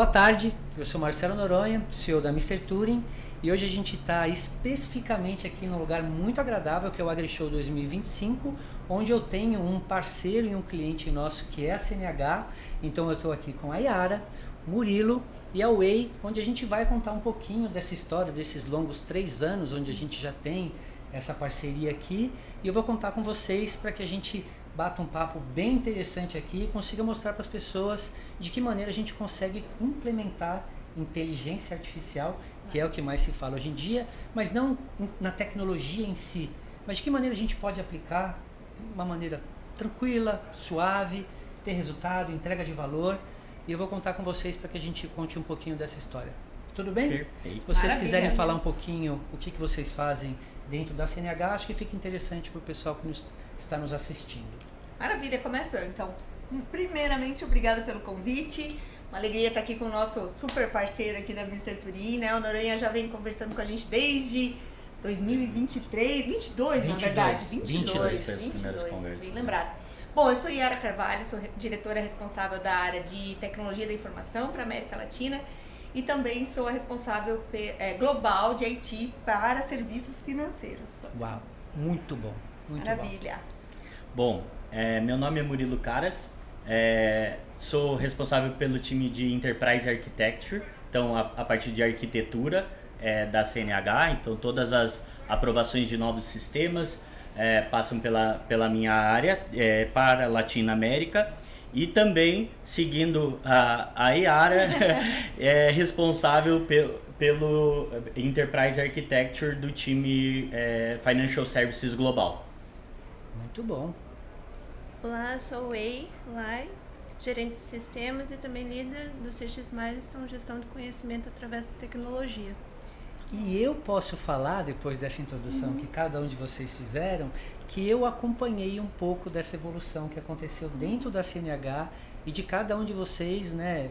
Boa tarde, eu sou Marcelo Noronha, CEO da Mr. Touring, e hoje a gente está especificamente aqui num lugar muito agradável, que é o AgriShow 2025, onde eu tenho um parceiro e um cliente nosso que é a CNH. Então eu estou aqui com a Yara, Murilo e a Way, onde a gente vai contar um pouquinho dessa história, desses longos 3 anos, onde a gente já tem essa parceria aqui, e eu vou contar com vocês para que a gente bata um papo bem interessante aqui e consiga mostrar para as pessoas de que maneira a gente consegue implementar inteligência artificial, que é o que mais se fala hoje em dia, mas não na tecnologia em si, mas de que maneira a gente pode aplicar de uma maneira tranquila, suave, ter resultado, entrega de valor, e eu vou contar com vocês para que a gente conte um pouquinho dessa história. Tudo bem? Perfeito. Se vocês Maravilha, quiserem falar um pouquinho o que vocês fazem dentro da CNH, acho que fica interessante para o pessoal que está nos assistindo. Maravilha, começo eu. Então, primeiramente, obrigada pelo convite. Uma alegria estar aqui com o nosso super parceiro aqui da Mr. Touring, né? O Noronha já vem conversando com a gente desde 2023, 22 na verdade. 22, bem lembrado. Bom, eu sou Yara Carvalho, sou diretora responsável da área de tecnologia da informação para a América Latina e também sou a responsável global de IT para serviços financeiros. Uau, muito bom, muito Maravilha. Bom, meu nome é Murilo Caras, sou responsável pelo time de Enterprise Architecture, então a partir de arquitetura da CNH, então todas as aprovações de novos sistemas passam pela minha área para a Latinoamérica. E também, seguindo a Yara, é responsável pelo Enterprise Architecture do time Financial Services Global. Muito bom. Olá, sou a Way Lai, gerente de sistemas e também líder do CX Milestone, gestão de conhecimento através da tecnologia. E eu posso falar, depois dessa introdução que cada um de vocês fizeram, que eu acompanhei um pouco dessa evolução que aconteceu dentro da CNH e de cada um de vocês, né,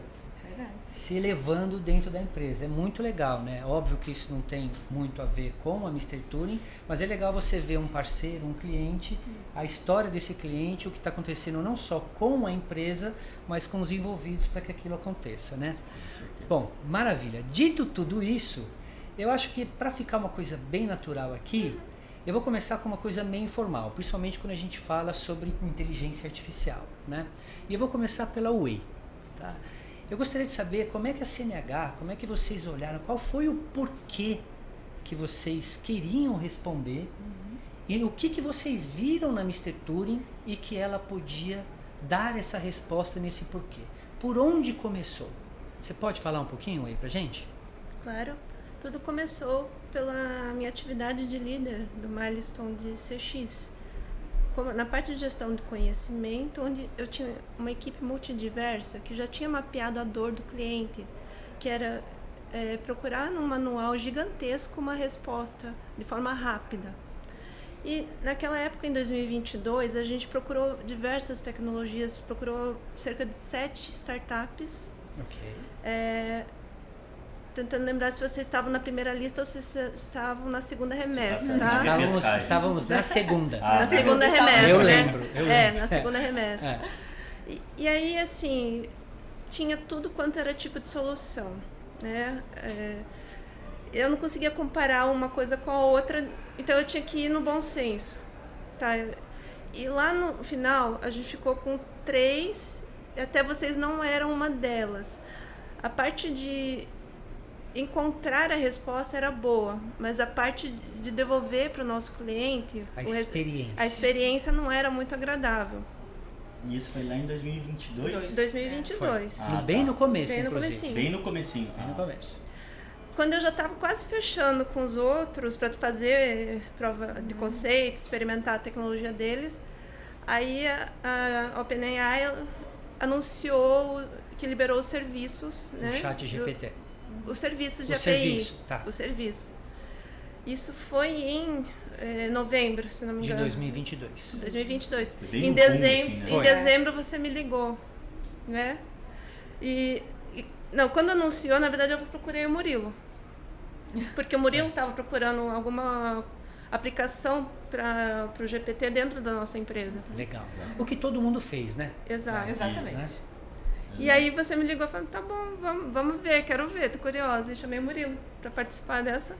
se elevando dentro da empresa. É muito legal, né? Óbvio que isso não tem muito a ver com a Mr. Touring, mas é legal você ver um parceiro, um cliente, a história desse cliente, o que está acontecendo não só com a empresa, mas com os envolvidos para que aquilo aconteça, né? Com certeza. Bom, maravilha. Dito tudo isso, eu acho que para ficar uma coisa bem natural aqui, eu vou começar com uma coisa meio informal, principalmente quando a gente fala sobre inteligência artificial, né? E eu vou começar pela Way, tá? Eu gostaria de saber como é que a CNH, como é que vocês olharam, qual foi o porquê que vocês queriam responder e o que vocês viram na Mr. Touring e que ela podia dar essa resposta nesse porquê. Por onde começou? Você pode falar um pouquinho aí pra gente? Claro, tudo começou pela minha atividade de líder do Milestone de CX. Na parte de gestão de conhecimento, onde eu tinha uma equipe multidiversa que já tinha mapeado a dor do cliente, que era procurar num manual gigantesco uma resposta de forma rápida. E naquela época, em 2022, a gente procurou diversas tecnologias, procurou cerca de 7 startups. Ok. Tentando lembrar se vocês estavam na primeira lista ou se estava na segunda remessa, Tá? Estávamos na segunda. Na segunda remessa, Eu né? lembro. Na segunda remessa. É. E aí, assim, tinha tudo quanto era tipo de solução, né? Eu não conseguia comparar uma coisa com a outra, então eu tinha que ir no bom senso, tá? E lá no final, a gente ficou com 3, até vocês não eram uma delas. A parte de encontrar a resposta era boa, mas a parte de devolver para o nosso cliente A experiência não era muito agradável. E isso foi lá em 2022? 2022. Bem no começo, Bem no inclusive. comecinho. Bem no comecinho. Bem no começo. Quando eu já estava quase fechando com os outros para fazer prova de conceito, experimentar a tecnologia deles, aí a OpenAI anunciou que liberou os serviços, né? O chat GPT. Os serviços de O API. serviço, tá. O serviço. Isso foi em novembro, se não me De engano. 2022. 2022. Foi bem Em no dezembro, fundo, assim, né? em dezembro você me ligou, né? Não, quando anunciou, na verdade eu procurei o Murilo. Porque o Murilo estava procurando alguma aplicação para o GPT dentro da nossa empresa. Legal. O que todo mundo fez, né? Exato. Exatamente. Né? E aí você me ligou falando, tá bom, vamos ver, quero ver, tô curiosa. E chamei o Murilo pra participar dessa.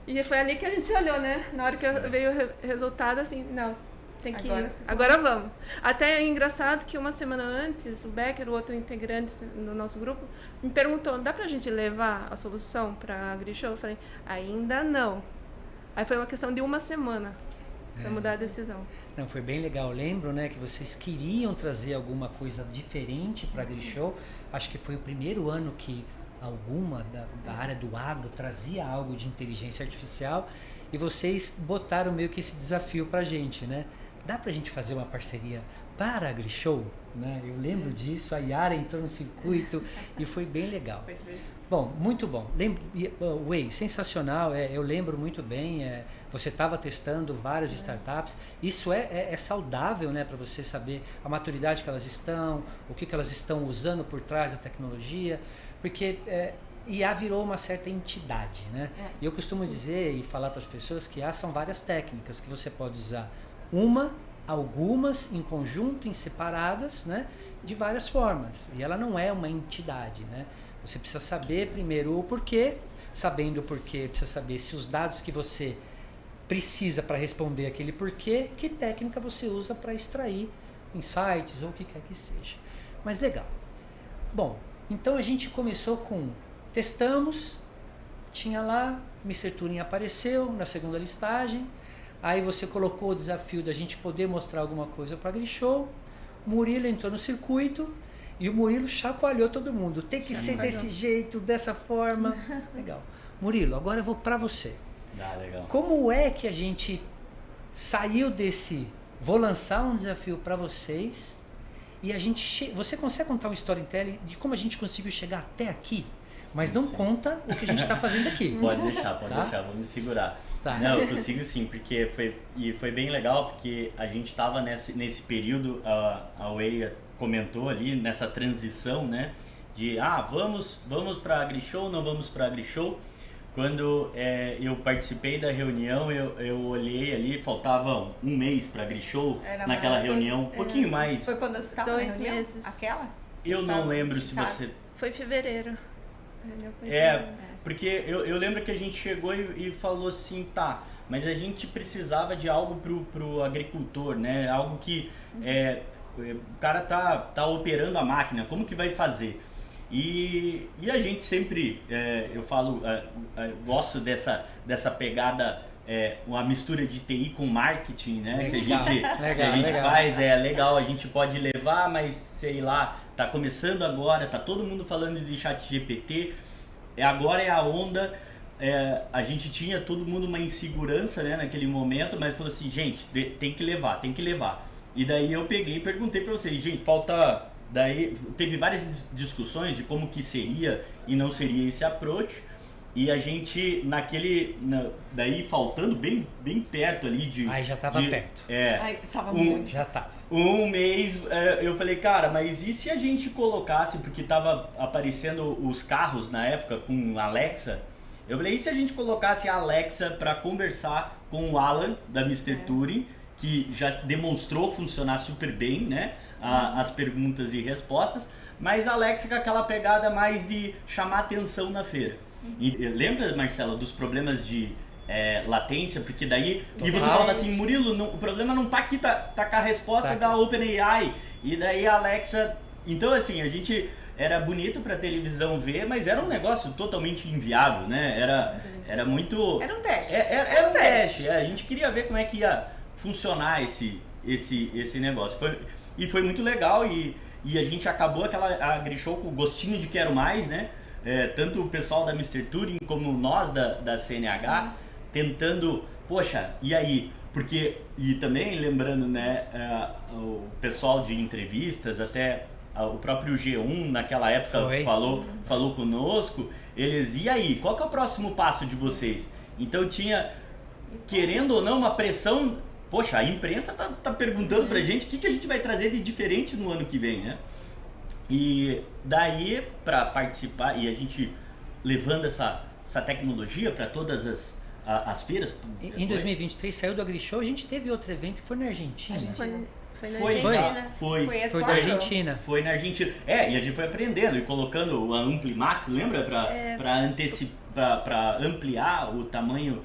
E foi ali que a gente se olhou, né? Na hora que veio o resultado, assim, não, tem que ir. Agora vamos. Até é engraçado que uma semana antes, o Becker, o outro integrante no nosso grupo, me perguntou, dá pra gente levar a solução pra AgriShow? Eu falei, ainda não. Aí foi uma questão de uma semana pra mudar a decisão. Não, foi bem legal. Eu lembro, né, que vocês queriam trazer alguma coisa diferente para a AgriShow. Acho que foi o primeiro ano que alguma da área do agro trazia algo de inteligência artificial e vocês botaram meio que esse desafio para a gente, né? Dá para a gente fazer uma parceria para a AgriShow? Né? Eu lembro disso, a Yara entrou no circuito e foi bem legal. Bom, muito bom. Way, sensacional, eu lembro muito bem, você estava testando várias startups, isso é saudável, né, para você saber a maturidade que elas estão, o que elas estão usando por trás da tecnologia, porque IA virou uma certa entidade, né? E eu costumo dizer e falar para as pessoas que são várias técnicas que você pode usar, algumas em conjunto, em separadas, né, de várias formas, e ela não é uma entidade, né? Você precisa saber primeiro o porquê, sabendo o porquê, precisa saber se os dados que você precisa para responder aquele porquê, que técnica você usa para extrair insights ou o que quer que seja. Mas legal. Bom, então a gente começou com, testamos, tinha lá, Mr. Turing apareceu na segunda listagem, aí você colocou o desafio da gente poder mostrar alguma coisa para a AgriShow, Murilo entrou no circuito, e o Murilo chacoalhou todo mundo. Tem que ser desse jeito, dessa forma. Legal. Murilo, agora eu vou para você. Legal. Como é que a gente saiu desse... Vou lançar um desafio para vocês e a gente... Você consegue contar um storytelling de como a gente conseguiu chegar até aqui? Mas não conta o que a gente está fazendo aqui. Pode deixar, vou me segurar. Tá. Não, eu consigo sim, porque foi bem legal, porque a gente estava nesse período, a Way comentou ali, nessa transição, né, de vamos para a AgriShow, não vamos para a AgriShow. Quando eu participei da reunião, eu olhei ali, faltava um mês para a AgriShow, naquela reunião, um pouquinho mais. Foi quando você estava na 2 reunião? meses. Aquela? Eu não lembro se você... Foi em fevereiro. Porque eu lembro que a gente chegou e falou assim, tá, mas a gente precisava de algo pro agricultor, né? Algo que o cara tá operando a máquina, como que vai fazer? E a gente sempre, eu falo, gosto dessa pegada, uma mistura de TI com marketing, né? Legal, que a gente faz, legal, a gente pode levar, mas sei lá, tá começando agora, tá todo mundo falando de ChatGPT, agora é a onda, a gente tinha todo mundo uma insegurança, né, naquele momento, mas falou assim, gente, tem que levar. E daí eu peguei e perguntei para vocês, gente, daí teve várias discussões de como que seria e não seria esse approach, e a gente daí faltando bem perto ali de... Aí já estava perto. Estava muito. Já estava. Um mês, eu falei, cara, mas e se a gente colocasse, porque tava aparecendo os carros na época com Alexa, eu falei, e se a gente colocasse a Alexa para conversar com o Alan da Mr. Turing, que já demonstrou funcionar super bem, né, as perguntas e respostas, mas a Alexa com aquela pegada mais de chamar atenção na feira. E lembra, Marcelo, dos problemas de latência, porque daí... E você falava assim, Murilo, o problema não tá aqui, tá com a resposta da OpenAI. E daí a Alexa... Então, assim, a gente... Era bonito pra televisão ver, mas era um negócio totalmente inviável, né? Era muito... Era um teste. Era um teste. A gente queria ver como é que ia funcionar esse negócio. Foi muito legal e a gente acabou a AgriShow com o gostinho de quero mais, né? Tanto o pessoal da Mr. Turing como nós da CNH, tentando, poxa, e aí? Porque, e também lembrando, né, o pessoal de entrevistas, até o próprio G1 naquela época falou conosco, eles, e aí? Qual que é o próximo passo de vocês? Então tinha, querendo ou não, uma pressão, poxa, a imprensa tá perguntando pra gente o que a gente vai trazer de diferente no ano que vem, né? E daí, para participar, e a gente levando essa tecnologia para todas as feiras. Em 2023 saiu do AgriShow, a gente teve outro evento que foi na Argentina. Foi Foi na Foi, Argentina. foi Foi Foi da Argentina. Foi na Argentina. E a gente foi aprendendo e colocando a Amplimax, lembra? Para ampliar o tamanho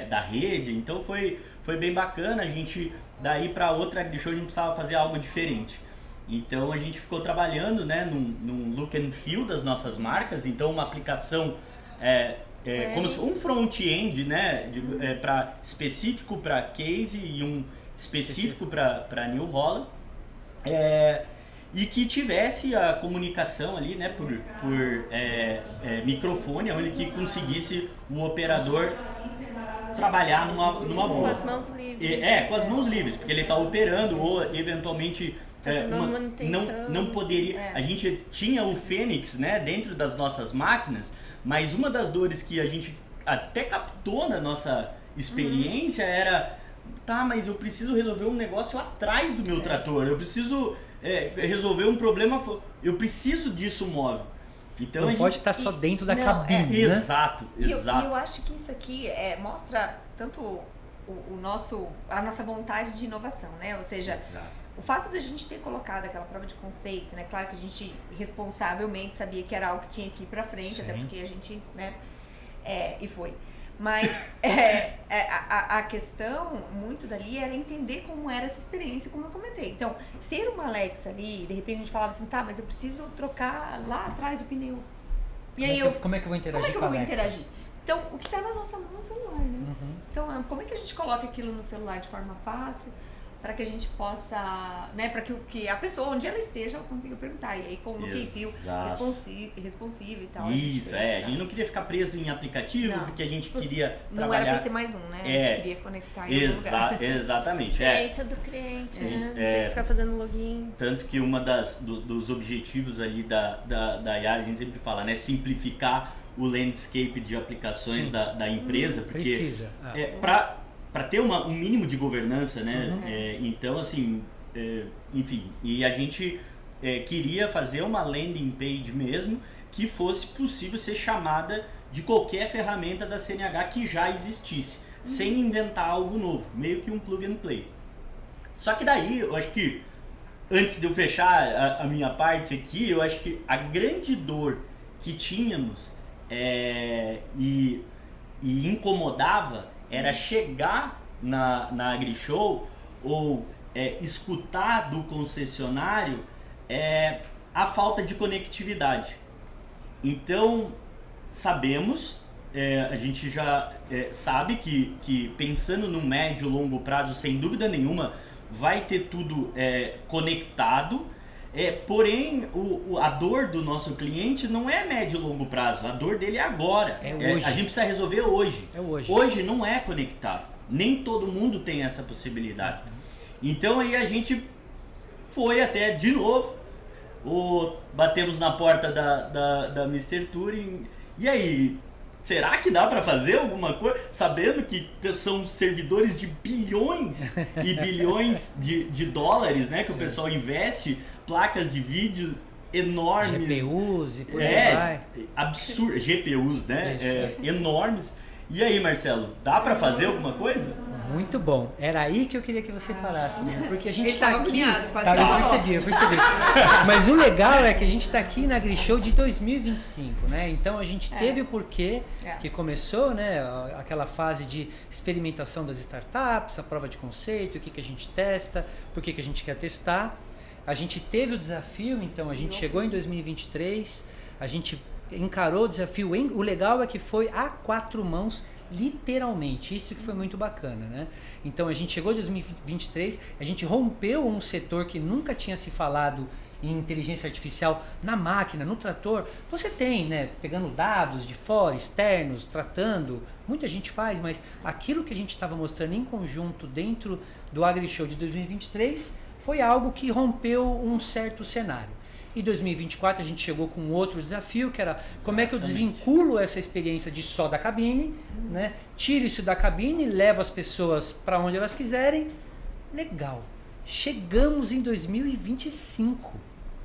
da rede. Então foi bem bacana. A gente, daí para outra AgriShow, a gente precisava fazer algo diferente. Então a gente ficou trabalhando, né, num look and feel das nossas marcas. Então uma aplicação como se fosse um front-end, né, específico para Case e um específico para New Holland. E que tivesse a comunicação ali, né, por microfone, onde que conseguisse o operador trabalhar numa boa. Com as mãos livres. Com as mãos livres, porque ele está operando ou eventualmente não poderia. A gente tinha o Fênix, né, dentro das nossas máquinas, mas uma das dores que a gente até captou na nossa experiência era: tá, mas eu preciso resolver um negócio atrás do meu trator, eu preciso resolver um problema, eu preciso disso móvel. Então não pode estar só dentro da cabine, né? Exato. E eu acho que isso aqui mostra tanto a nossa vontade de inovação, né? Ou seja, Exato. O fato de a gente ter colocado aquela prova de conceito, né? Claro que a gente responsavelmente sabia que era algo que tinha que ir pra frente, Sim. até porque a gente, né? E foi. Mas a questão muito dali era entender como era essa experiência, como eu comentei. Então, ter uma Alexa ali, de repente a gente falava assim, tá, mas eu preciso trocar lá atrás do pneu. E aí Como é que eu vou interagir como é que com eu a vou Alexa? interagir? Então, o que tá na nossa mão é o celular, né? Uhum. Então, como é que a gente coloca aquilo no celular de forma fácil, para que a gente possa, né, para que a pessoa, onde ela esteja, ela consiga perguntar. E aí, com o look and feel responsivo e tal. Isso, a gente não queria ficar preso em aplicativo, Não. porque a gente queria Não trabalhar... era para ser mais um, né? A gente queria conectar em algum lugar. Exatamente. Experiência do cliente, né? Tem que ficar fazendo login. Tanto que uma dos objetivos ali da IA, a gente sempre fala, né? Simplificar o landscape de aplicações da empresa, porque precisa. para ter um mínimo de governança, né? Então, assim, enfim, e a gente queria fazer uma landing page mesmo que fosse possível ser chamada de qualquer ferramenta da CNH que já existisse, sem inventar algo novo, meio que um plug and play. Só que daí, eu acho que, antes de eu fechar a minha parte aqui, eu acho que a grande dor que tínhamos e incomodava era chegar na AgriShow ou escutar do concessionário a falta de conectividade. Então, sabemos, a gente já sabe que pensando no médio e longo prazo, sem dúvida nenhuma, vai ter tudo conectado. Porém, a dor do nosso cliente não é médio e longo prazo, a dor dele é agora. Hoje. A gente precisa resolver hoje. Hoje. Hoje não é conectado. Nem todo mundo tem essa possibilidade. Então aí a gente foi até de novo, batemos na porta da Mr. Touring. E aí, será que dá para fazer alguma coisa? Sabendo que são servidores de bilhões e bilhões de dólares, né? Que o pessoal investe, placas de vídeo enormes. GPUs e por aí vai. Absurdo. GPUs, né? Isso. Enormes. E aí, Marcelo, dá para fazer alguma coisa? Muito bom. Era aí que eu queria que você parasse, né? Porque a gente Ele tá tava aqui... agoniado, quase Eu percebi. Mas o legal é que a gente tá aqui na AgriShow de 2025, né? Então a gente teve o porquê que começou, né? Aquela fase de experimentação das startups, a prova de conceito, o que a gente testa, por que a gente quer testar. A gente teve o desafio, então a gente chegou em 2023, a gente encarou o desafio. O legal é que foi a 4 mãos, literalmente, isso que foi muito bacana, né? Então a gente chegou em 2023, a gente rompeu um setor que nunca tinha se falado em inteligência artificial na máquina, no trator. Você tem, né, pegando dados de fora, externos, tratando, muita gente faz, mas aquilo que a gente estava mostrando em conjunto dentro do AgriShow de 2023 foi algo que rompeu um certo cenário. Em 2024 a gente chegou com outro desafio, que era como é que eu desvinculo essa experiência de só da cabine, né? Tiro isso da cabine, levo as pessoas para onde elas quiserem. Legal. Chegamos em 2025,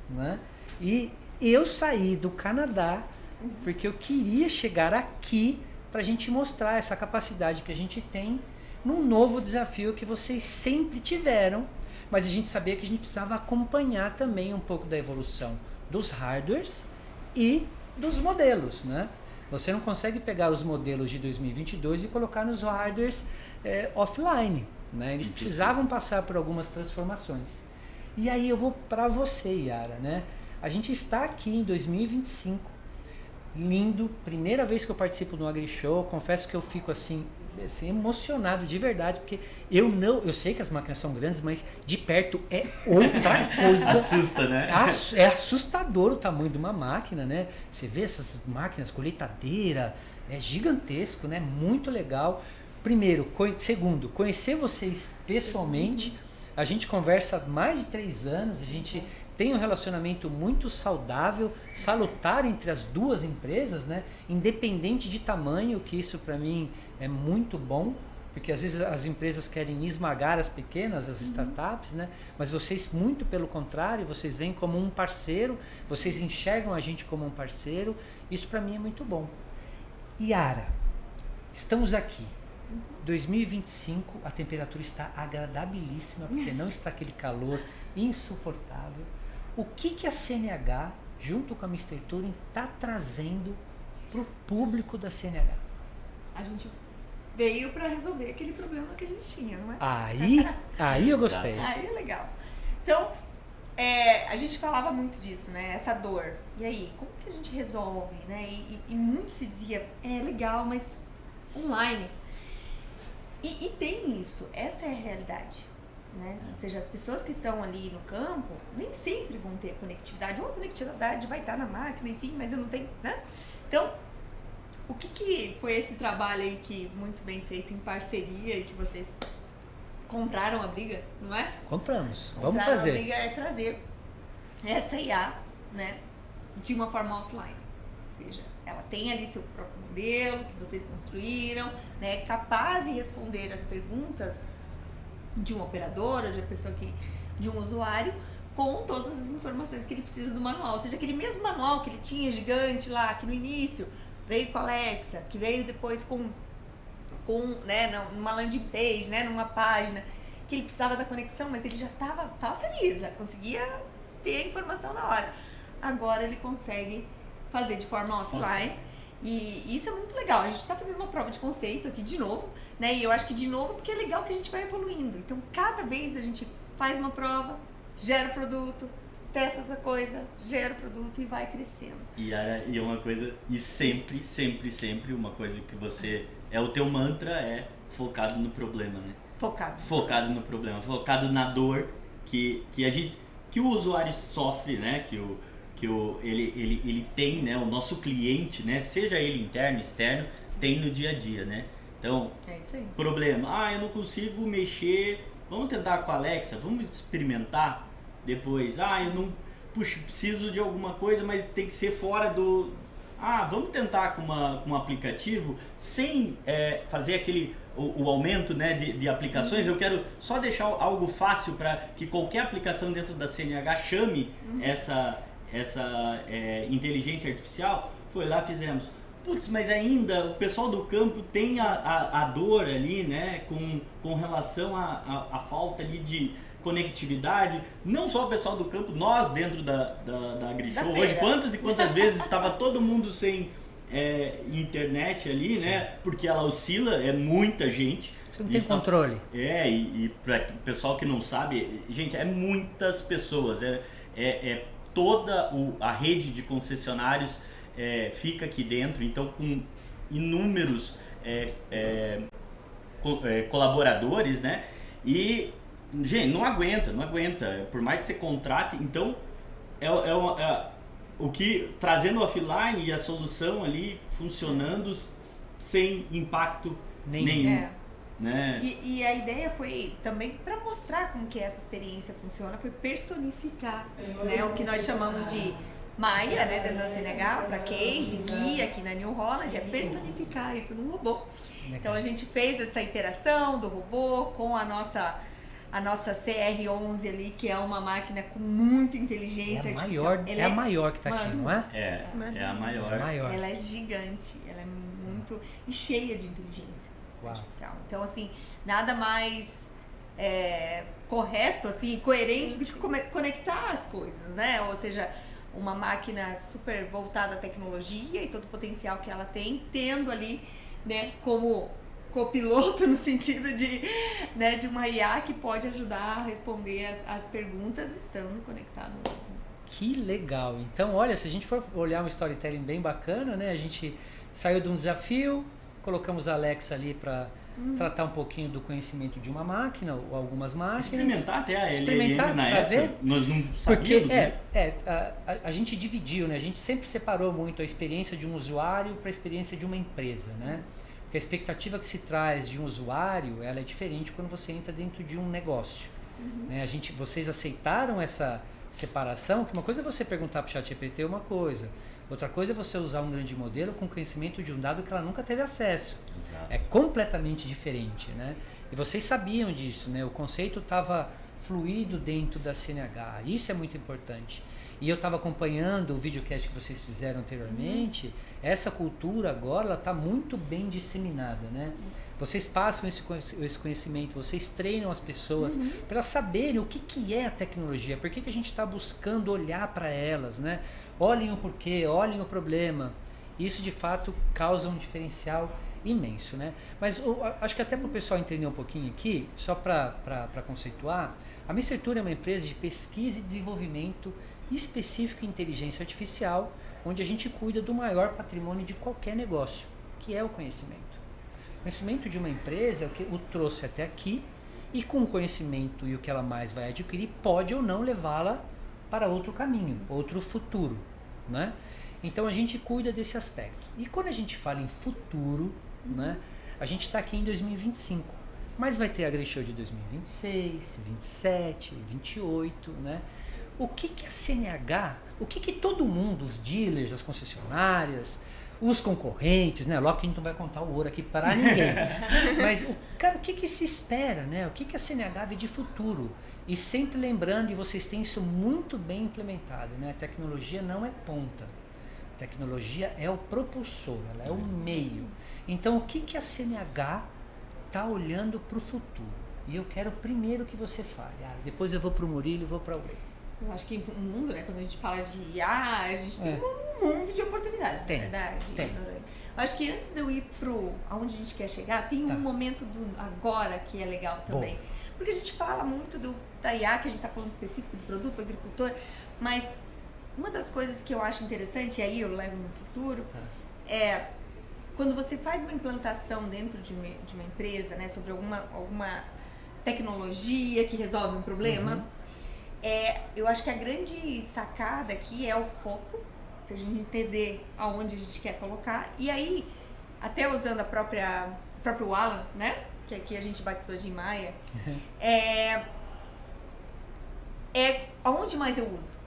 né? E eu saí do Canadá porque eu queria chegar aqui para a gente mostrar essa capacidade que a gente tem num novo desafio que vocês sempre tiveram, mas a gente sabia que a gente precisava acompanhar também um pouco da evolução dos hardwares e dos modelos, né? Você não consegue pegar os modelos de 2022 e colocar nos hardwares offline, né? Eles precisavam passar por algumas transformações. E aí eu vou para você, Yara, né? A gente está aqui em 2025, lindo, primeira vez que eu participo do AgriShow, confesso que eu fico assim emocionado de verdade, porque eu sei que as máquinas são grandes, mas de perto é outra coisa. Assusta, né? É assustador o tamanho de uma máquina, né? Você vê essas máquinas, colheitadeira, é gigantesco, né? Muito legal. Primeiro, segundo, conhecer vocês pessoalmente. A gente conversa há mais de 3 anos, a gente tem um relacionamento muito saudável, salutar entre as duas empresas, né? Independente de tamanho, que isso para mim é muito bom, porque às vezes as empresas querem esmagar as pequenas, as startups, né? Mas vocês, muito pelo contrário, vocês vêm como um parceiro, vocês enxergam a gente como um parceiro, isso para mim é muito bom. Yara, estamos aqui. 2025, a temperatura está agradabilíssima, porque não está aquele calor insuportável. O que a CNH, junto com a Mr. Touring, está trazendo para o público da CNH? A gente veio para resolver aquele problema que a gente tinha, não é? Aí eu gostei. Aí é legal. Então, a gente falava muito disso, né? Essa dor. E aí, como que a gente resolve, né? E muito se dizia, legal, mas online. E tem isso, essa é a realidade, né? Ou seja, as pessoas que estão ali no campo nem sempre vão ter conectividade, ou a conectividade vai estar na máquina, enfim, mas eu não tenho, né? Então, o que foi esse trabalho aí que muito bem feito em parceria e que vocês compraram a briga, não é? Compramos, vamos Compraram fazer. A briga é trazer essa IA, né, de uma forma offline, ou seja, ela tem ali seu próprio modelo que vocês construíram, né, capaz de responder as perguntas de uma operadora, de um usuário, com todas as informações que ele precisa do manual. Ou seja, aquele mesmo manual que ele tinha gigante lá, que no início veio com a Alexa, que veio depois com né, numa landing page, né, numa página, que ele precisava da conexão, mas ele já estava feliz, já conseguia ter a informação na hora. Agora ele consegue fazer de forma offline. E isso é muito legal. A gente está fazendo uma prova de conceito aqui de novo, né? E eu acho que de novo porque é legal que a gente vai evoluindo. Então, cada vez a gente faz uma prova, gera o produto, testa outra coisa, gera o produto e vai crescendo. E uma coisa, e sempre uma coisa que você, o teu mantra é focado no problema, né? Focado no problema, focado na dor que o usuário sofre, né? Ele tem, né, o nosso cliente, né, seja ele interno, externo, tem no dia a dia, né? Então, é isso aí. Problema, eu não consigo mexer, vamos tentar com a Alexa, vamos experimentar depois. Eu não, preciso de alguma coisa, mas tem que ser fora do... vamos tentar com um aplicativo sem fazer o aumento, né, de aplicações. Eu quero só deixar algo fácil para que qualquer aplicação dentro da CNH chame essa inteligência artificial. Foi lá, fizemos. Mas ainda o pessoal do campo tem a dor ali, né, com relação à falta ali de conectividade. Não só o pessoal do campo, nós dentro da AgriShow hoje, quantas e quantas vezes estava todo mundo sem internet ali, sim, né, porque ela oscila, é muita gente. Você não tem controle. E para o pessoal que não sabe, gente, é muitas pessoas, toda a rede de concessionários fica aqui dentro, então com inúmeros colaboradores, né? E, gente, não aguenta, por mais que você contrate, então o que trazendo offline e a solução ali funcionando sem impacto nenhum. Né? E a ideia foi também para mostrar como que essa experiência funciona, foi personificar, né, o que nós chamamos de Maia, né, dentro da CNH, para case, guia aqui na New Holland, é personificar isso num robô. Então a gente fez essa interação do robô com a nossa CR11 ali, que é uma máquina com muita inteligência artificial. É a maior que está aqui, não é? É a maior. Ela é gigante, ela é muito e cheia de inteligência artificial. Então, assim, nada mais correto, assim, coerente do que conectar as coisas, né? Ou seja, uma máquina super voltada à tecnologia e todo o potencial que ela tem, tendo ali, né, como copiloto no sentido de, né, de uma IA que pode ajudar a responder as perguntas estando conectado. Que legal! Então, olha, se a gente for olhar um storytelling bem bacana, né? A gente saiu de um desafio, colocamos a Alexa ali para tratar um pouquinho do conhecimento de uma máquina ou algumas máquinas. Experimentar até a Experimentar, LLM na pra época, ver. nós não Porque sabíamos, né? a gente dividiu, né? A gente sempre separou muito a experiência de um usuário para a experiência de uma empresa, né? Porque a expectativa que se traz de um usuário, ela é diferente quando você entra dentro de um negócio. Né? Vocês aceitaram essa separação, que uma coisa é você perguntar para o ChatGPT uma coisa, outra coisa é você usar um grande modelo com conhecimento de um dado que ela nunca teve acesso. Exato. É completamente diferente, né? E vocês sabiam disso, né? O conceito estava fluido dentro da CNH, isso é muito importante. E eu estava acompanhando o videocast que vocês fizeram anteriormente, essa cultura agora ela está muito bem disseminada, né? Vocês passam esse conhecimento, vocês treinam as pessoas para saberem o que é a tecnologia, por que a gente está buscando olhar para elas, né? Olhem o porquê, olhem o problema. Isso de fato causa um diferencial imenso, né? Mas acho que até para o pessoal entender um pouquinho aqui, só para conceituar, a Mr. Tour é uma empresa de pesquisa e desenvolvimento específico em inteligência artificial, onde a gente cuida do maior patrimônio de qualquer negócio, que é o conhecimento. O conhecimento de uma empresa é o que o trouxe até aqui e com o conhecimento e o que ela mais vai adquirir pode ou não levá-la para outro caminho, outro futuro, né? Então a gente cuida desse aspecto. E quando a gente fala em futuro, né, a gente está aqui em 2025, mas vai ter a AgriShow de 2026, 27, 28, né? O que a CNH, o que todo mundo, os dealers, as concessionárias, os concorrentes, né? Logo que a gente não vai contar o ouro aqui para ninguém. Mas, cara, o que se espera, né? O que a CNH vê de futuro? E sempre lembrando, e vocês têm isso muito bem implementado, né? A tecnologia não é ponta. A tecnologia é o propulsor, ela é o meio. Então, o que a CNH está olhando para o futuro? E eu quero primeiro que você fale. Depois eu vou para o Murilo e vou para o Wei. Eu acho que o mundo, né, quando a gente fala de IA, a gente tem um mundo de oportunidades, Tem, na verdade. tem. Eu acho que antes de eu ir aonde a gente quer chegar, tem um momento do agora que é legal também. Bom. Porque a gente fala muito da IA, que a gente está falando específico do produto, do agricultor, mas uma das coisas que eu acho interessante, e aí eu levo no futuro, é quando você faz uma implantação dentro de uma empresa, né, sobre alguma tecnologia que resolve um problema, eu acho que a grande sacada aqui é o foco, se a gente entender aonde a gente quer colocar, e aí, até usando o próprio Alan, né, que aqui a gente batizou de Maia, aonde mais eu uso.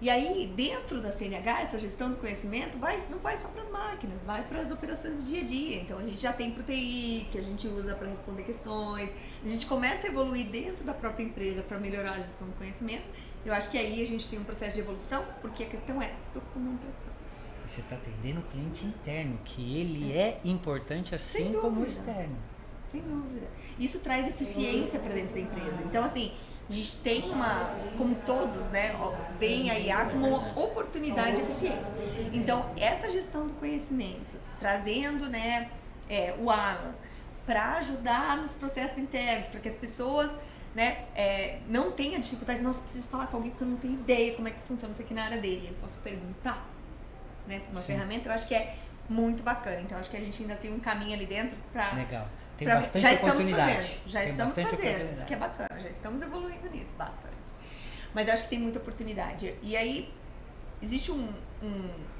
E aí, dentro da CNH, essa gestão do conhecimento não vai só para as máquinas, vai para as operações do dia a dia. Então, a gente já tem para o TI, que a gente usa para responder questões. A gente começa a evoluir dentro da própria empresa para melhorar a gestão do conhecimento. Eu acho que aí a gente tem um processo de evolução, porque a questão é documentação. Você está atendendo o cliente interno, que ele é importante assim como o externo. Sem dúvida. Isso traz eficiência para dentro da empresa. Então, assim, a gente tem como todos, né, vem a IA como uma oportunidade de eficiência. Então, essa gestão do conhecimento, trazendo, né, o Alan para ajudar nos processos internos, para que as pessoas, né, não tenham dificuldade, nossa, preciso falar com alguém porque eu não tenho ideia como é que funciona isso aqui na área dele. Eu posso perguntar, né, para uma ferramenta, eu acho que é muito bacana. Então, acho que a gente ainda tem um caminho ali dentro para... Legal. Tem bastante oportunidade. Já estamos fazendo, isso que é bacana, já estamos evoluindo nisso bastante. Mas eu acho que tem muita oportunidade. E aí, existe um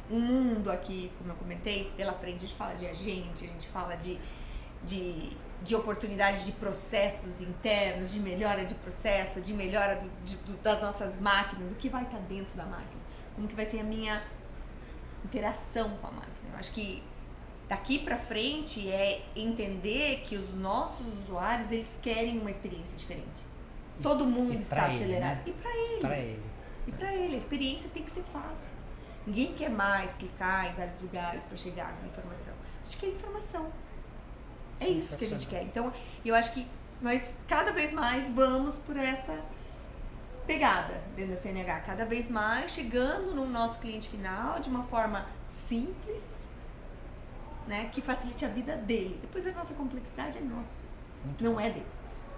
mundo aqui, como eu comentei, pela frente. A gente fala de agente, a gente fala de oportunidade de processos internos, de melhora de processo, de melhora das nossas máquinas, o que vai estar dentro da máquina, como que vai ser a minha interação com a máquina. Eu acho que daqui para frente é entender que os nossos usuários, eles querem uma experiência diferente. Todo mundo está acelerado. Né? E para ele, a experiência tem que ser fácil. Ninguém quer mais clicar em vários lugares para chegar na informação. A gente quer informação. É isso que a gente quer. Então, eu acho que nós cada vez mais vamos por essa pegada dentro da CNH, cada vez mais chegando no nosso cliente final de uma forma simples, né, que facilite a vida dele. Depois a nossa complexidade é nossa, não é dele.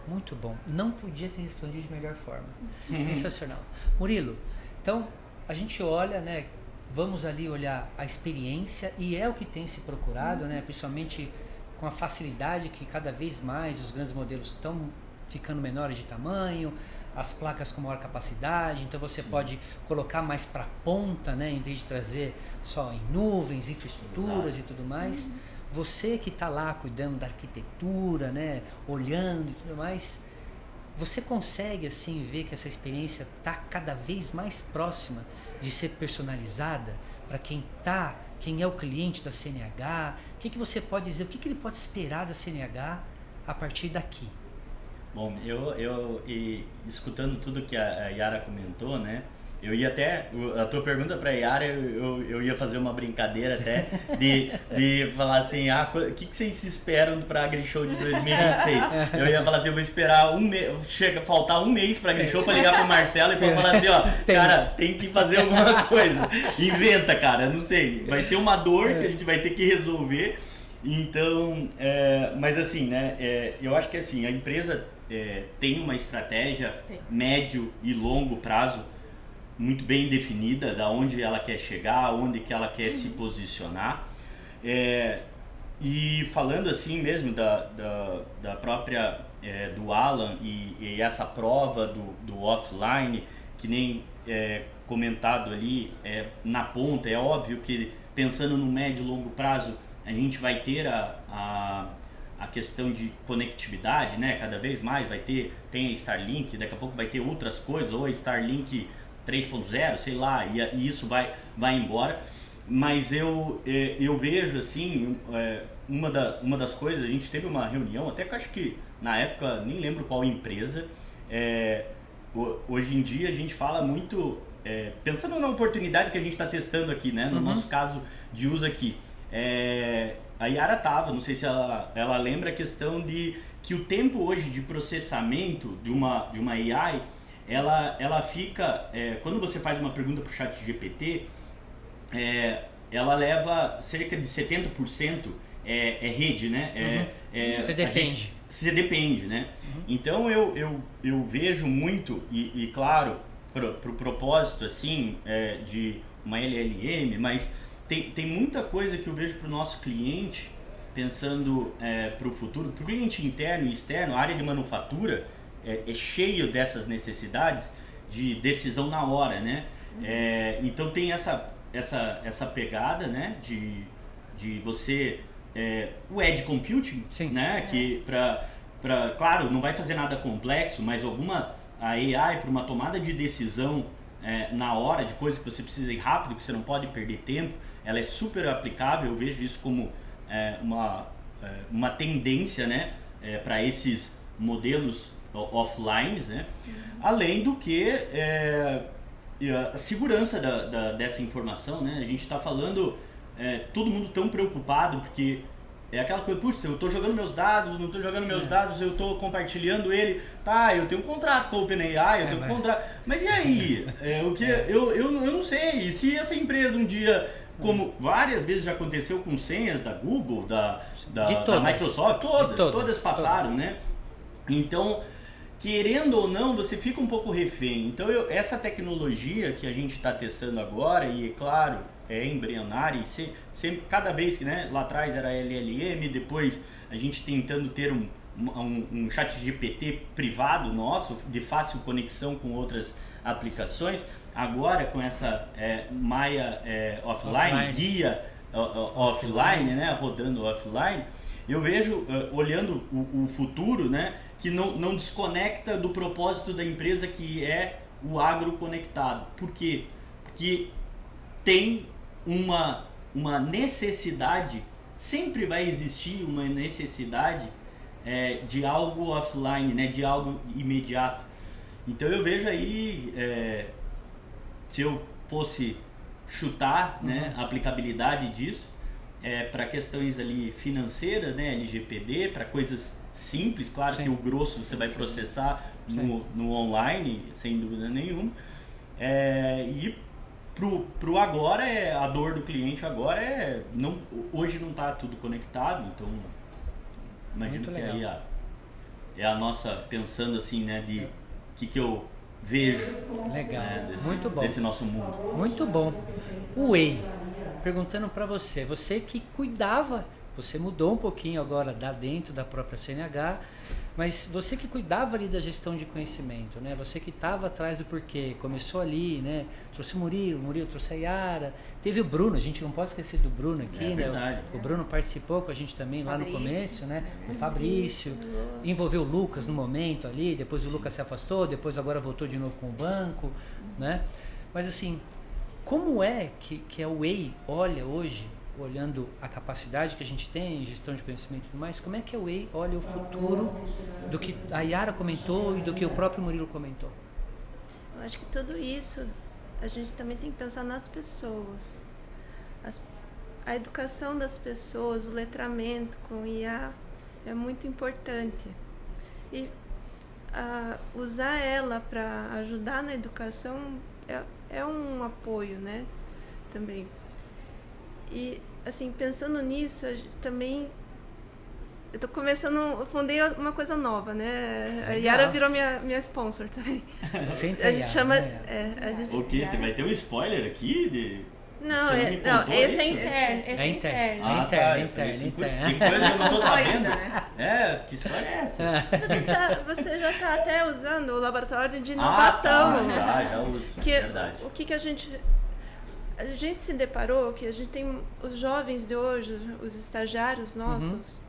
Muito bom. Não podia ter respondido de melhor forma. Sensacional. Murilo, então a gente olha, né? Vamos ali olhar a experiência e é o que tem se procurado, né? Principalmente com a facilidade que cada vez mais os grandes modelos estão ficando menores de tamanho, as placas com maior capacidade, então você pode colocar mais para ponta, né? Em vez de trazer só em nuvens, infraestruturas e tudo mais. Você que está lá cuidando da arquitetura, né, olhando e tudo mais, você consegue assim ver que essa experiência está cada vez mais próxima de ser personalizada para quem é o cliente da CNH? O que você pode dizer? O que ele pode esperar da CNH a partir daqui? Bom, escutando tudo que a Yara comentou, né? Eu ia até, a tua pergunta para a Yara, eu ia fazer uma brincadeira até de falar assim, o que vocês esperam para a AgriShow de 2026? Eu ia falar assim, eu vou esperar faltar um mês para a AgriShow para ligar pro Marcelo e para falar assim, cara, tem que fazer alguma coisa. Inventa, cara, não sei. Vai ser uma dor que a gente vai ter que resolver. Então, mas assim, né, eu acho que assim, a empresa tem uma estratégia médio e longo prazo muito bem definida, da onde ela quer chegar, onde que ela quer se posicionar. E falando assim mesmo da própria do Alan e essa prova do offline, que nem comentado ali, na ponta, é óbvio que pensando no médio e longo prazo, a gente vai ter a questão de conectividade, né? Cada vez mais tem a Starlink, daqui a pouco vai ter outras coisas, ou a Starlink 3.0, sei lá, e isso vai embora. Mas eu vejo assim, uma das coisas, a gente teve uma reunião, até que eu acho que na época, nem lembro qual empresa, hoje em dia a gente fala muito, pensando na oportunidade que a gente está testando aqui, né, no nosso caso de uso aqui, a Yara não sei se ela lembra a questão de que o tempo hoje de processamento de uma AI, ela fica, quando você faz uma pergunta para o ChatGPT, ela leva cerca de 70% rede, né? Você depende. Você depende, né? Então eu vejo muito, e claro, para o propósito assim, de uma LLM, mas tem muita coisa que eu vejo para o nosso cliente, pensando para o futuro, para o cliente interno e externo, a área de manufatura, é cheio dessas necessidades de decisão na hora, né? Então tem essa pegada, né? De você o edge computing, né? Que claro, não vai fazer nada complexo, mas a AI para uma tomada de decisão na hora, de coisas que você precisa ir rápido, que você não pode perder tempo, ela é super aplicável. Eu vejo isso como uma tendência, né? Para esses modelos offline, né? Além do que a segurança dessa informação, né? A gente está falando, todo mundo tão preocupado, porque é aquela coisa, puxa, eu estou jogando meus dados, não estou jogando meus dados, eu estou compartilhando ele, eu tenho um contrato com a OpenAI, eu tenho um contrato, mas e aí? Eu não sei, e se essa empresa um dia, como várias vezes já aconteceu com senhas da Google, da Microsoft, todas passaram, né? Então, querendo ou não, você fica um pouco refém. Então, essa tecnologia que a gente está testando agora, e claro, é embrionária, e sempre, cada vez que, né, lá atrás era LLM, depois a gente tentando ter um chat GPT privado nosso, de fácil conexão com outras aplicações, agora com essa Maya offline, guia offline, né, rodando offline, eu vejo, olhando o futuro, né, que não desconecta do propósito da empresa, que é o agroconectado. Por quê? Porque tem uma necessidade, sempre vai existir uma necessidade de algo offline, né, de algo imediato. Então eu vejo aí, se eu fosse chutar, né, a aplicabilidade disso, para questões ali financeiras, né, LGPD, para coisas simples, claro Sim. que o grosso você vai processar no online, sem dúvida nenhuma. E pro agora, a dor do cliente agora hoje não está tudo conectado, então imagino que aí é a nossa, pensando assim, né, de que eu vejo. Legal, Né, muito bom. desse nosso mundo. Muito bom. O Whey, perguntando para você que cuidava, você mudou um pouquinho agora dentro da própria CNH, mas você que cuidava ali da gestão de conhecimento, né? Você que estava atrás do porquê, começou ali, né? Trouxe o Murilo trouxe a Yara, teve o Bruno, a gente não pode esquecer do Bruno aqui, né? Verdade. O Bruno participou com a gente também lá no Fabrício. começo, né? O Fabrício, envolveu o Lucas no momento ali, depois o Lucas se afastou, depois agora voltou de novo com o banco, né? Mas assim, como é que a Whey olha hoje, olhando a capacidade que a gente tem em gestão de conhecimento e tudo mais, como é que a Whey olha o futuro do que a Yara comentou e do que o próprio Murilo comentou? Eu acho que tudo isso a gente também tem que pensar nas pessoas. A educação das pessoas, o letramento com IA é muito importante. E usar ela para ajudar na educação é um apoio, né? Também. E, assim, pensando nisso, também eu tô começando, eu fundei uma coisa nova, né? A Yara virou minha sponsor também. Sempre A gente chama... né? a gente, O quê? Vai ter um spoiler aqui? não, Você me não, contou esse é isso? interno. Esse é interno. Ah, interno, tá. interno. Que coisa que eu não tô sabendo. Ainda, Que história é essa? Você já está até usando o laboratório de Ah, inovação. tá, já uso. Verdade. O que a gente se deparou, que a gente tem os jovens de hoje, os estagiários nossos,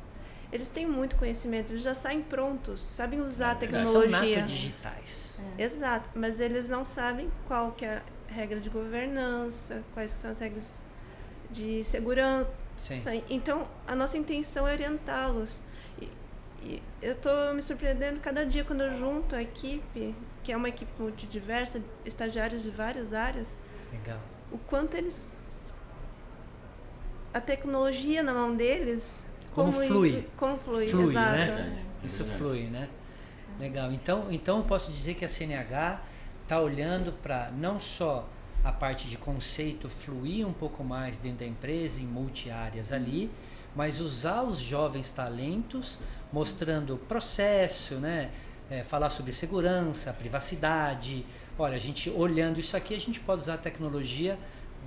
eles têm muito conhecimento, eles já saem prontos, sabem usar a São tecnologia. nato-digitais. Exato, mas eles não sabem qual que é a regra de governança, quais são as regras de segurança. Sim. Então, a nossa intenção é orientá-los. E eu estou me surpreendendo cada dia quando eu junto a equipe, que é uma equipe multidiversa, estagiários de várias áreas, Legal. o quanto eles... A tecnologia na mão deles... Como flui. Como flui, Flui, exato. né? Isso flui, né? Legal. Então eu posso dizer que a CNH está olhando para não só a parte de conceito fluir um pouco mais dentro da empresa, em multi-áreas ali, mas usar os jovens talentos, mostrando o processo, né? Falar sobre segurança, privacidade. Olha, a gente olhando isso aqui, a gente pode usar a tecnologia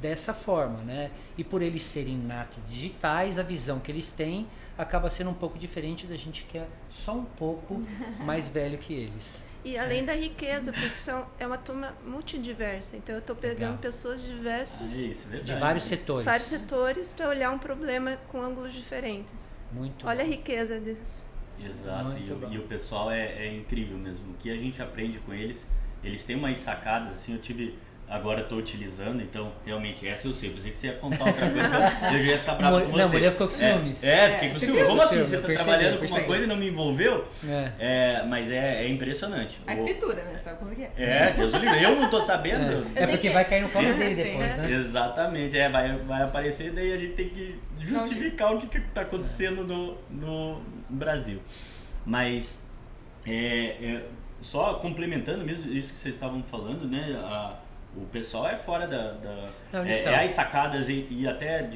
dessa forma, né? E por eles serem nato digitais, a visão que eles têm acaba sendo um pouco diferente da gente que é só um pouco mais velho que eles. E além da riqueza, porque é uma turma multidiversa. Então eu estou pegando Legal. pessoas de diversos, Isso, é verdade. De vários setores. vários setores para olhar um problema com ângulos diferentes. Muito Olha a bom. riqueza disso. Exato, Muito bom. e o pessoal é incrível mesmo. O que a gente aprende com eles, eles têm umas sacadas, assim, agora estou utilizando, então realmente essa eu sei. Pensei que você ia contar outra coisa, eu já ia ficar bravo com você. Não, a mulher ficou com ciúmes. Fiquei com ciúmes. Como assim? Você está trabalhando com uma percebi. coisa e não me envolveu? Mas é impressionante. Arquitetura, né? Sabe como que é? Deus do livre. Eu não estou sabendo. É porque vai cair no colo dele depois, né? Exatamente, vai aparecer, daí a gente tem que justificar o que está acontecendo no Brasil. Mas, só complementando mesmo isso que vocês estavam falando, né? O pessoal é fora as sacadas e até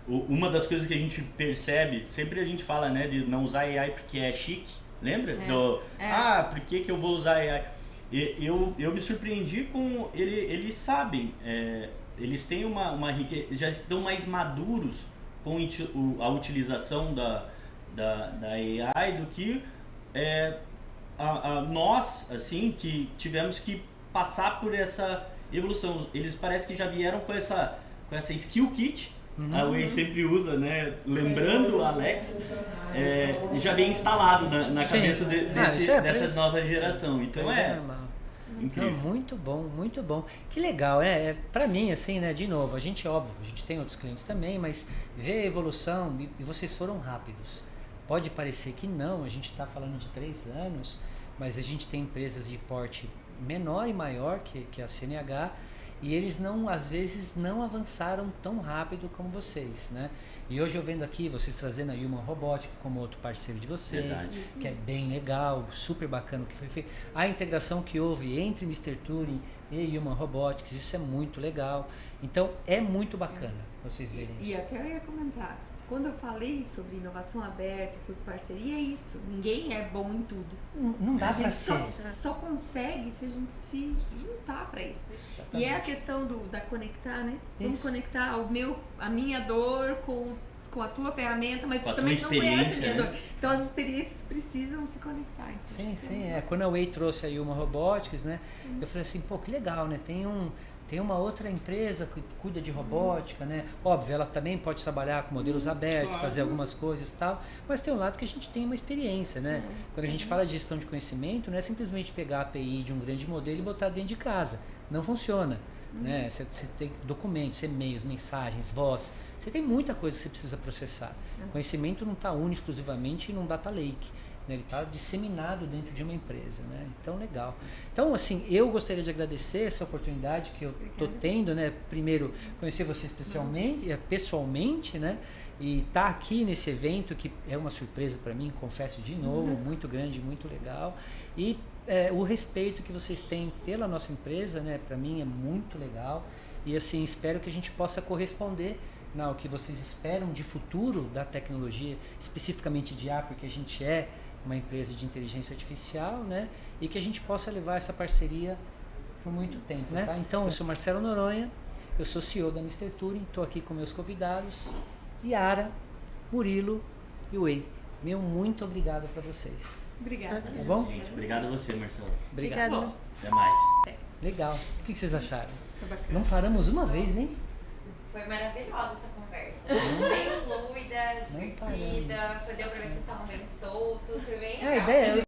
uma das coisas que a gente percebe, sempre a gente fala, né, de não usar AI porque é chique, lembra? Por que eu vou usar AI? Eu me surpreendi com eles sabem, eles têm uma riqueza, já estão mais maduros com a utilização da AI do que nós, assim, que tivemos que passar por essa evolução. Eles parece que já vieram com essa skill kit. A Whey sempre usa, né? Lembrando o Alex, já vem instalado na cabeça dessa nova geração. Então incrível. Não, muito bom, muito bom. Que legal, pra mim, assim, né? De novo, a gente tem outros clientes também, mas ver a evolução, e vocês foram rápidos. Pode parecer que não, a gente está falando de 3 anos, mas a gente tem empresas de porte menor e maior que a CNH, e eles não, às vezes, não avançaram tão rápido como vocês, né? E hoje eu vendo aqui vocês trazendo a Human Robotics como outro parceiro de vocês, Verdade. que é bem legal, super bacana o que foi feito. A integração que houve entre Mr. Turing e Human Robotics, isso é muito legal. Então é muito bacana vocês verem isso. E até eu ia comentar, quando eu falei sobre inovação aberta, sobre parceria, é isso. Ninguém é bom em tudo. Não dá A pra gente ser. só consegue se a gente se juntar para isso. E é a questão da conectar, né? Vamos Isso. conectar a minha dor com a tua ferramenta, mas Com a você também tua não conhece a minha experiência, dor. Então as experiências precisam se conectar. Então, Sim, isso sim. é Quando a Way trouxe a Human Robotics, né? Eu falei assim, pô, que legal, né? Tem uma outra empresa que cuida de robótica, né? Óbvio, ela também pode trabalhar com modelos abertos, claro. fazer algumas coisas e tal, mas tem um lado que a gente tem uma experiência, né? Quando a gente fala de gestão de conhecimento, não é simplesmente pegar a API de um grande modelo e botar dentro de casa. Não funciona, né? Você tem documentos, e-mails, mensagens, voz, você tem muita coisa que você precisa processar. Conhecimento não está único exclusivamente num data lake. Né? Ele está disseminado dentro de uma empresa, né? Então, legal. Então, assim, eu gostaria de agradecer essa oportunidade que eu estou tendo, né? Primeiro, conhecer você pessoalmente, né? E estar aqui nesse evento, que é uma surpresa para mim, confesso de novo, muito grande, muito legal. E o respeito que vocês têm pela nossa empresa, né? Para mim é muito legal. E, assim, espero que a gente possa corresponder ao que vocês esperam de futuro da tecnologia, especificamente de IA, porque a gente é uma empresa de inteligência artificial, né? E que a gente possa levar essa parceria por muito tempo, né? Tá? Então, eu sou Marcelo Noronha, eu sou CEO da Mr. Turing, estou aqui com meus convidados, Yara, Murilo e Way. Meu muito obrigado para vocês. Obrigada. Tá bom? Gente, obrigado a você, Marcelo. Obrigado. Obrigada. Até mais. Legal. O que vocês acharam? Foi bacana. Não paramos uma vez, hein? Foi maravilhosa essa conversa. Bem fluida, divertida. Deu pra ver que vocês estavam bem soltos. Foi bem legal. A ideia é